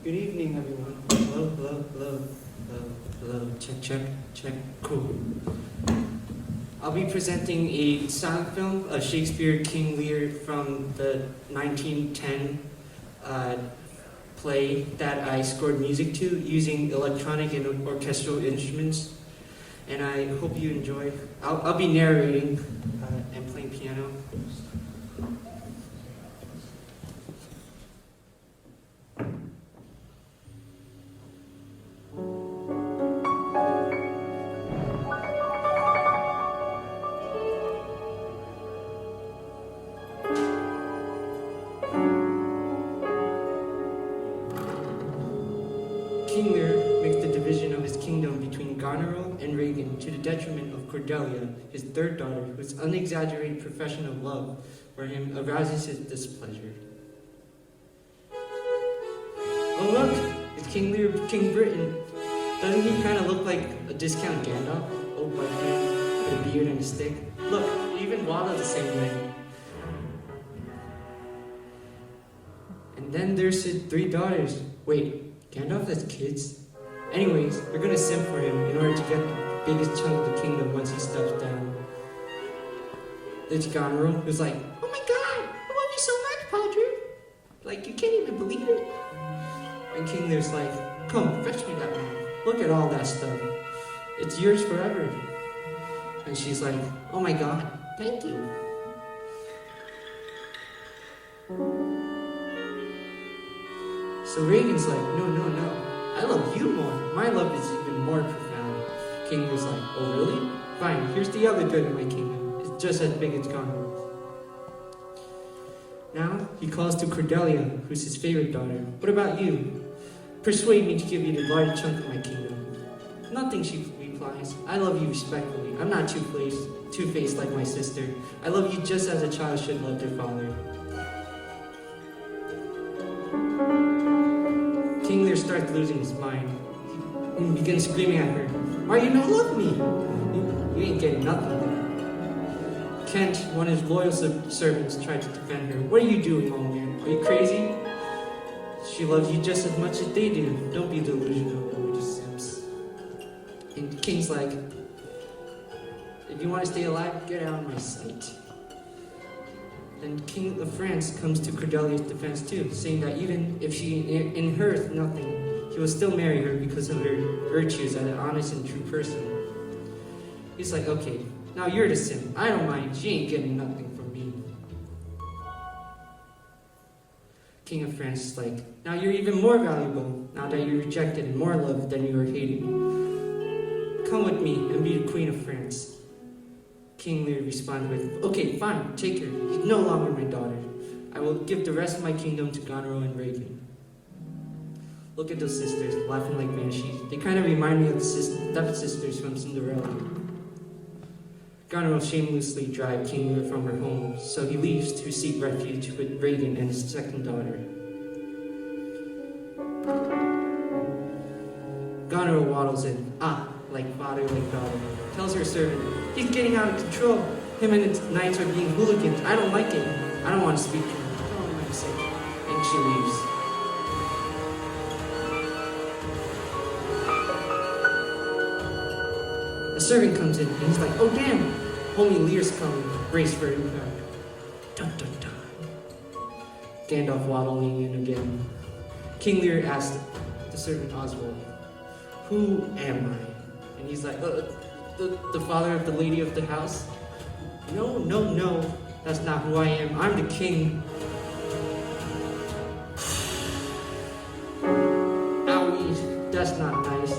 Good evening, everyone. Hello, hello, hello, hello, hello. Check, check, check. Cool. I'll be presenting a silent film of Shakespeare King Lear from the 1910 play that I scored music to using electronic and orchestral instruments. And I hope you enjoy. I'll be narrating and playing piano. King Lear makes the division of his kingdom between Goneril and Regan to the detriment of Cordelia, his third daughter, whose unexaggerated profession of love for him arouses his displeasure. Oh look, it's King Lear, King Britain. Doesn't he kind of look like a discount Gandalf? Old white man with a beard and a stick. Look, he even waddles the same way. And then there's his three daughters. Wait, Gandalf has kids? Anyways, they're gonna simp for him in order to get the biggest chunk of the kingdom once he steps down. There's Goneril, who's like, oh my god, I love you so much, Padre. Like, you can't even believe it. And King Lear's like, come, fetch me that man. Look at all that stuff. It's yours forever. And she's like, oh my god, thank you. So Regan's like, no, no, no. I love you more. My love is even more profound. King was like, oh really? Fine, here's the other good in my kingdom. It's just as big as Goneril's. Now he calls to Cordelia, who's his favorite daughter. What about you? Persuade me to give you the large chunk of my kingdom. Nothing, she replies. I love you respectfully. I'm not two-faced like my sister. I love you just as a child should love their father. King Lear starts losing his mind. He begins screaming at her, why you not love me? You ain't getting nothing. Kent, one of his loyal servants, tried to defend her. What are you doing, old man? Are you crazy? She loves you just as much as they do. Don't be delusional, religious simps. And the king's like, if you want to stay alive, get out of my sight. Then King of France comes to Cordelia's defense too, saying that even if she inherits nothing, he will still marry her because of her virtues as an honest and true person. He's like, okay, now you're the simp. I don't mind. She ain't getting nothing from me. King of France is like, now you're even more valuable, now that you're rejected and more loved than you are hated. Come with me and be the Queen of France. King Lear responded with, okay, fine, take her. She's no longer my daughter. I will give the rest of my kingdom to Goneril and Regan. Look at those sisters, laughing like banshees. They kind of remind me of the stepsisters from Cinderella. Goneril shamelessly drives King Lear from her home, so he leaves to seek refuge with Regan and his second daughter. Goneril waddles in, like father, like daughter. Tells her servant, he's getting out of control. Him and his knights are being hooligans. I don't like it. I don't want to speak to him. I don't want to say. And she leaves. A servant comes in and he's like, oh damn, homie Lear's coming. Brace for impact. Dun dun dun. Gandalf waddling in again. King Lear asked the servant Oswald, who am I? And he's like, the father of the lady of the house? No, no, no, that's not who I am. I'm the king. Owie, that's not nice.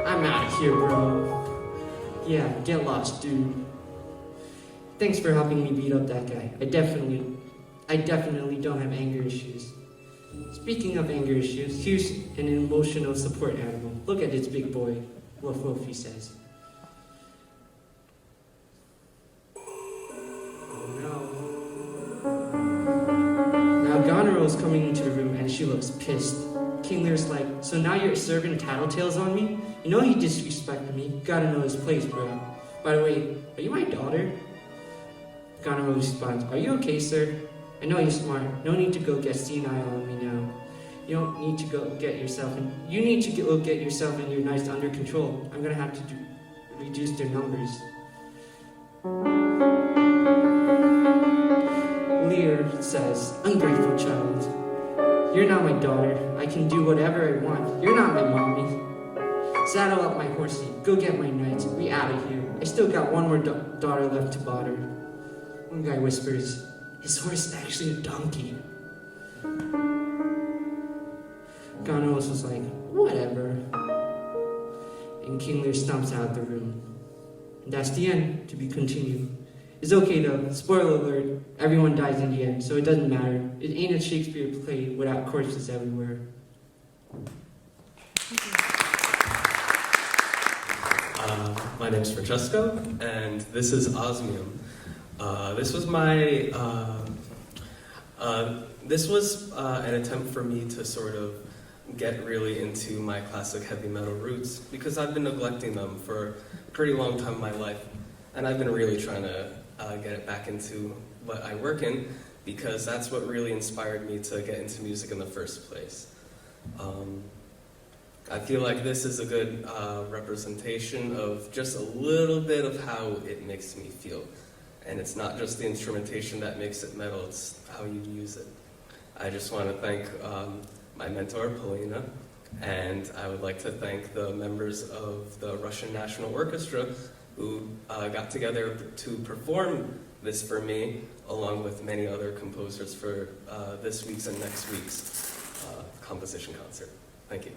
I'm out of here, bro. Yeah, get lost, dude. Thanks for helping me beat up that guy. I definitely don't have anger issues. Speaking of anger issues, here's an emotional support animal. Look at this big boy. Woof woof, he says. Oh no. Now Goneril's coming into the room and she looks pissed. King Lear's like, so now you're serving tattletales on me? You know he disrespected me. You gotta know his place, bro. By the way, are you my daughter? Goneril responds, are you okay, sir? I know you're smart. No need to go get senile on me now. You don't need to go get yourself in. You need to go get yourself and your knights under control. I'm gonna have to reduce their numbers. Lear says, ungrateful child. You're not my daughter. I can do whatever I want. You're not my mommy. Saddle up my horsey. Go get my knights. We out of here. I still got one more daughter left to bother. One guy whispers, his horse is actually a donkey. Goneril was like, whatever. And King Lear stomps out of the room. And that's the end, to be continued. It's okay though, spoiler alert, everyone dies in the end, so it doesn't matter. It ain't a Shakespeare play without corpses everywhere. My name's Francesco, and this is Osmium. This was an attempt for me to sort of get really into my classic heavy metal roots, because I've been neglecting them for a pretty long time in my life, and I've been really trying to get it back into what I work in, because that's what really inspired me to get into music in the first place. I feel like this is a good representation of just a little bit of how it makes me feel. And it's not just the instrumentation that makes it metal, it's how you use it. I just want to thank my mentor, Polina, and I would like to thank the members of the Russian National Orchestra who got together to perform this for me, along with many other composers for this week's and next week's composition concert. Thank you.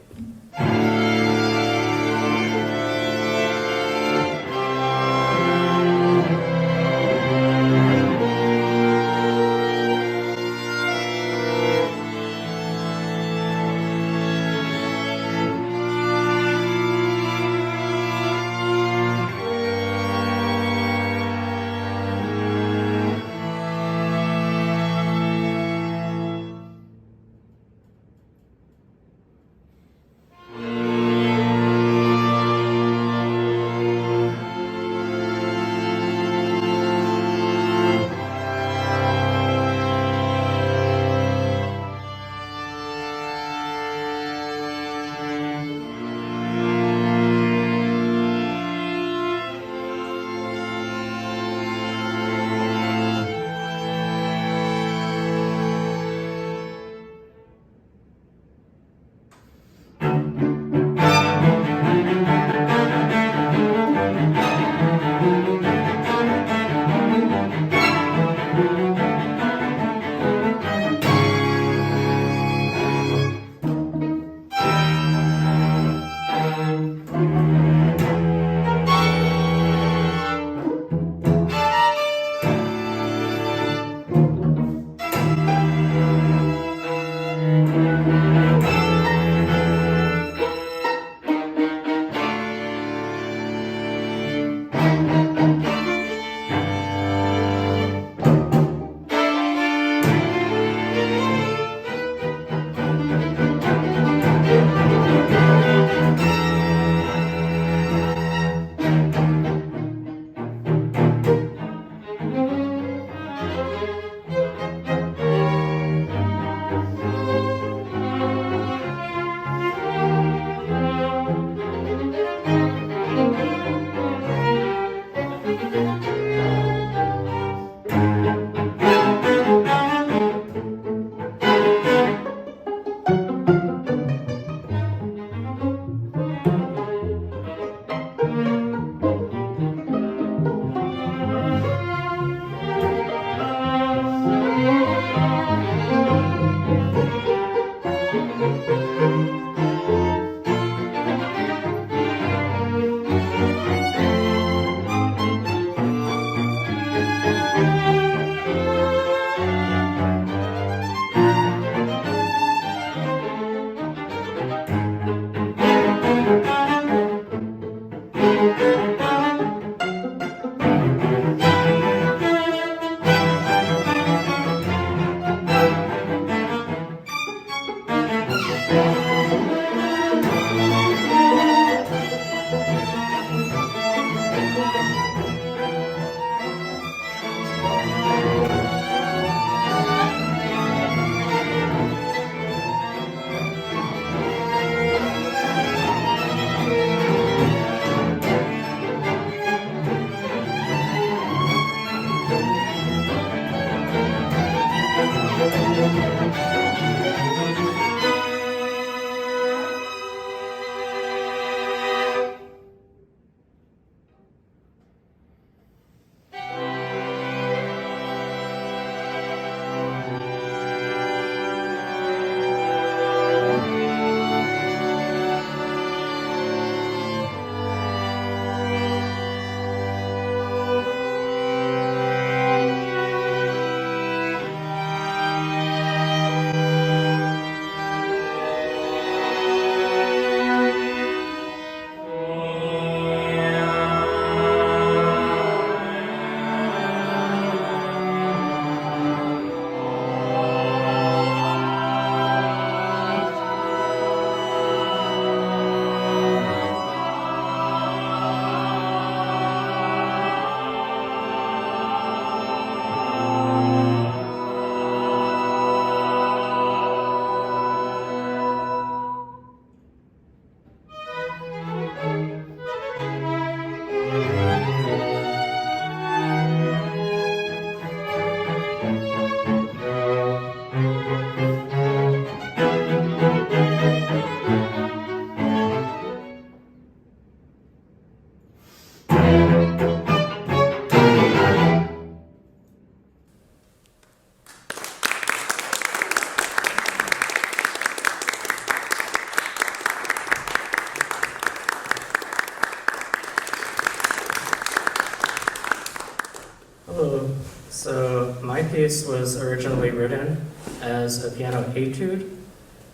piece was originally written as a piano etude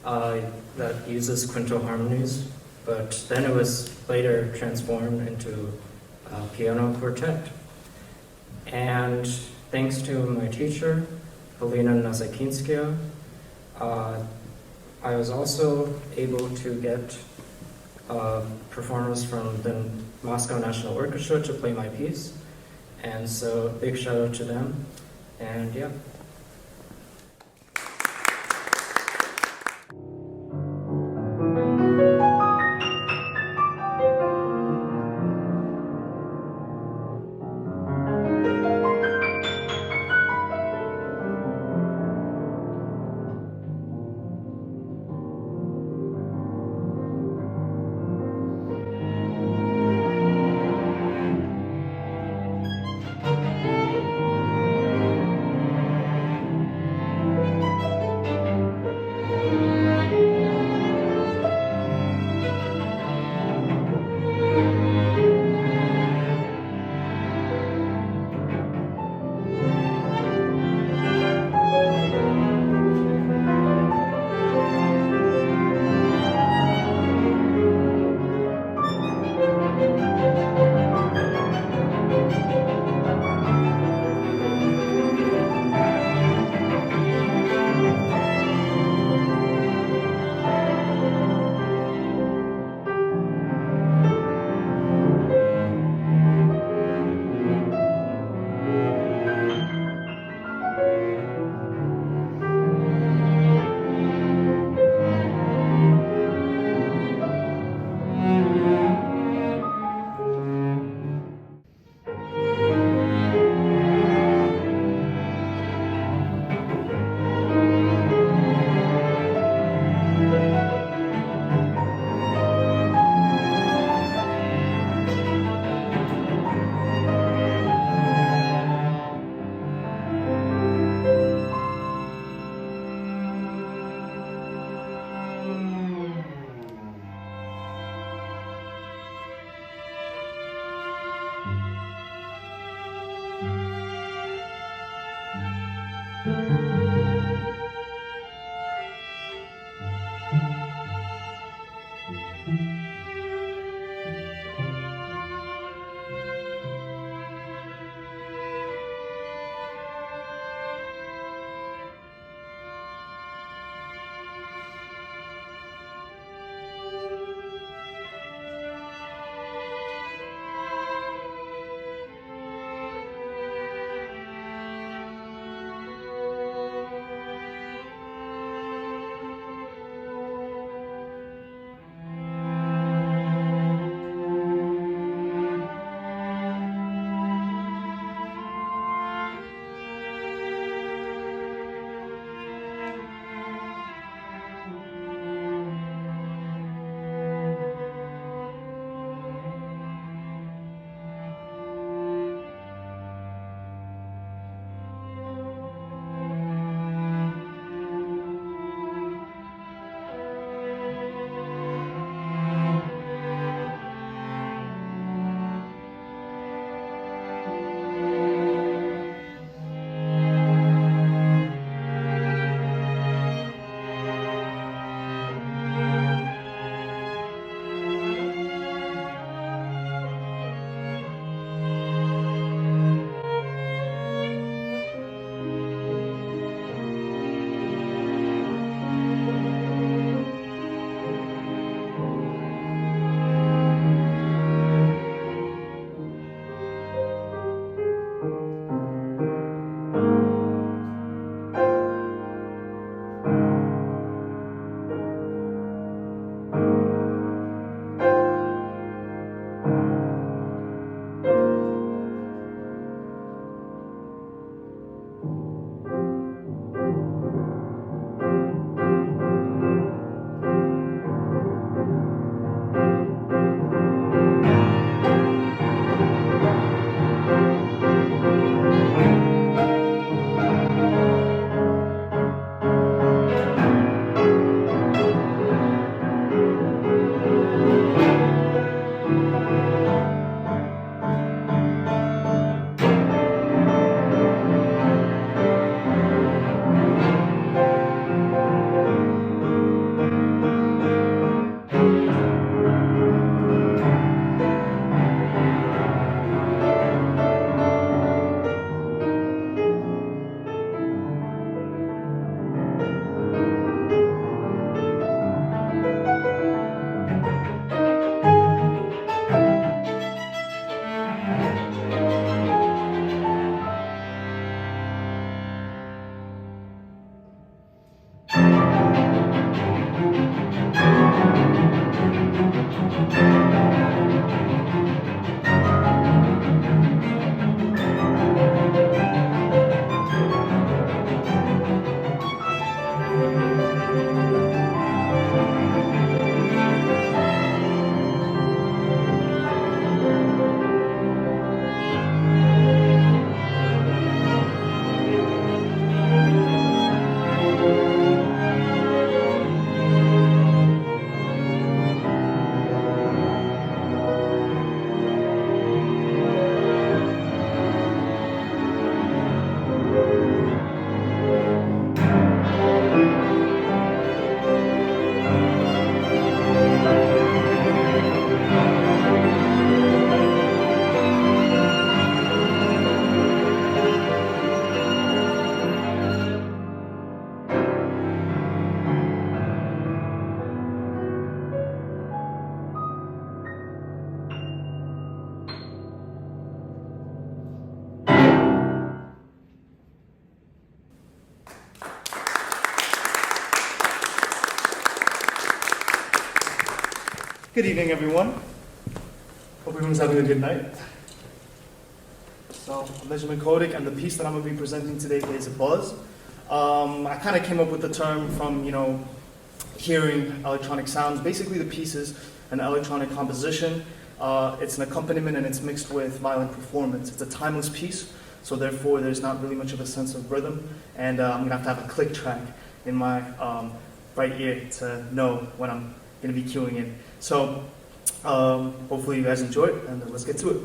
that uses quinto harmonies, but then it was later transformed into a piano quartet. And thanks to my teacher, Helena Nazakinskia, I was also able to get performers from the Moscow National Orchestra to play my piece. And so big shout out to them. And yeah. Good evening, everyone. Hope everyone's having a good night. So, I'm Benjamin Kodik, and the piece that I'm going to be presenting today is Buzz. I kind of came up with the term from, hearing electronic sounds. Basically, the piece is an electronic composition. It's an accompaniment, and it's mixed with violent performance. It's a timeless piece, so therefore there's not really much of a sense of rhythm, and I'm going to have a click track in my right ear to know when I'm going to be cueing in. So, hopefully you guys enjoy it, and let's get to it.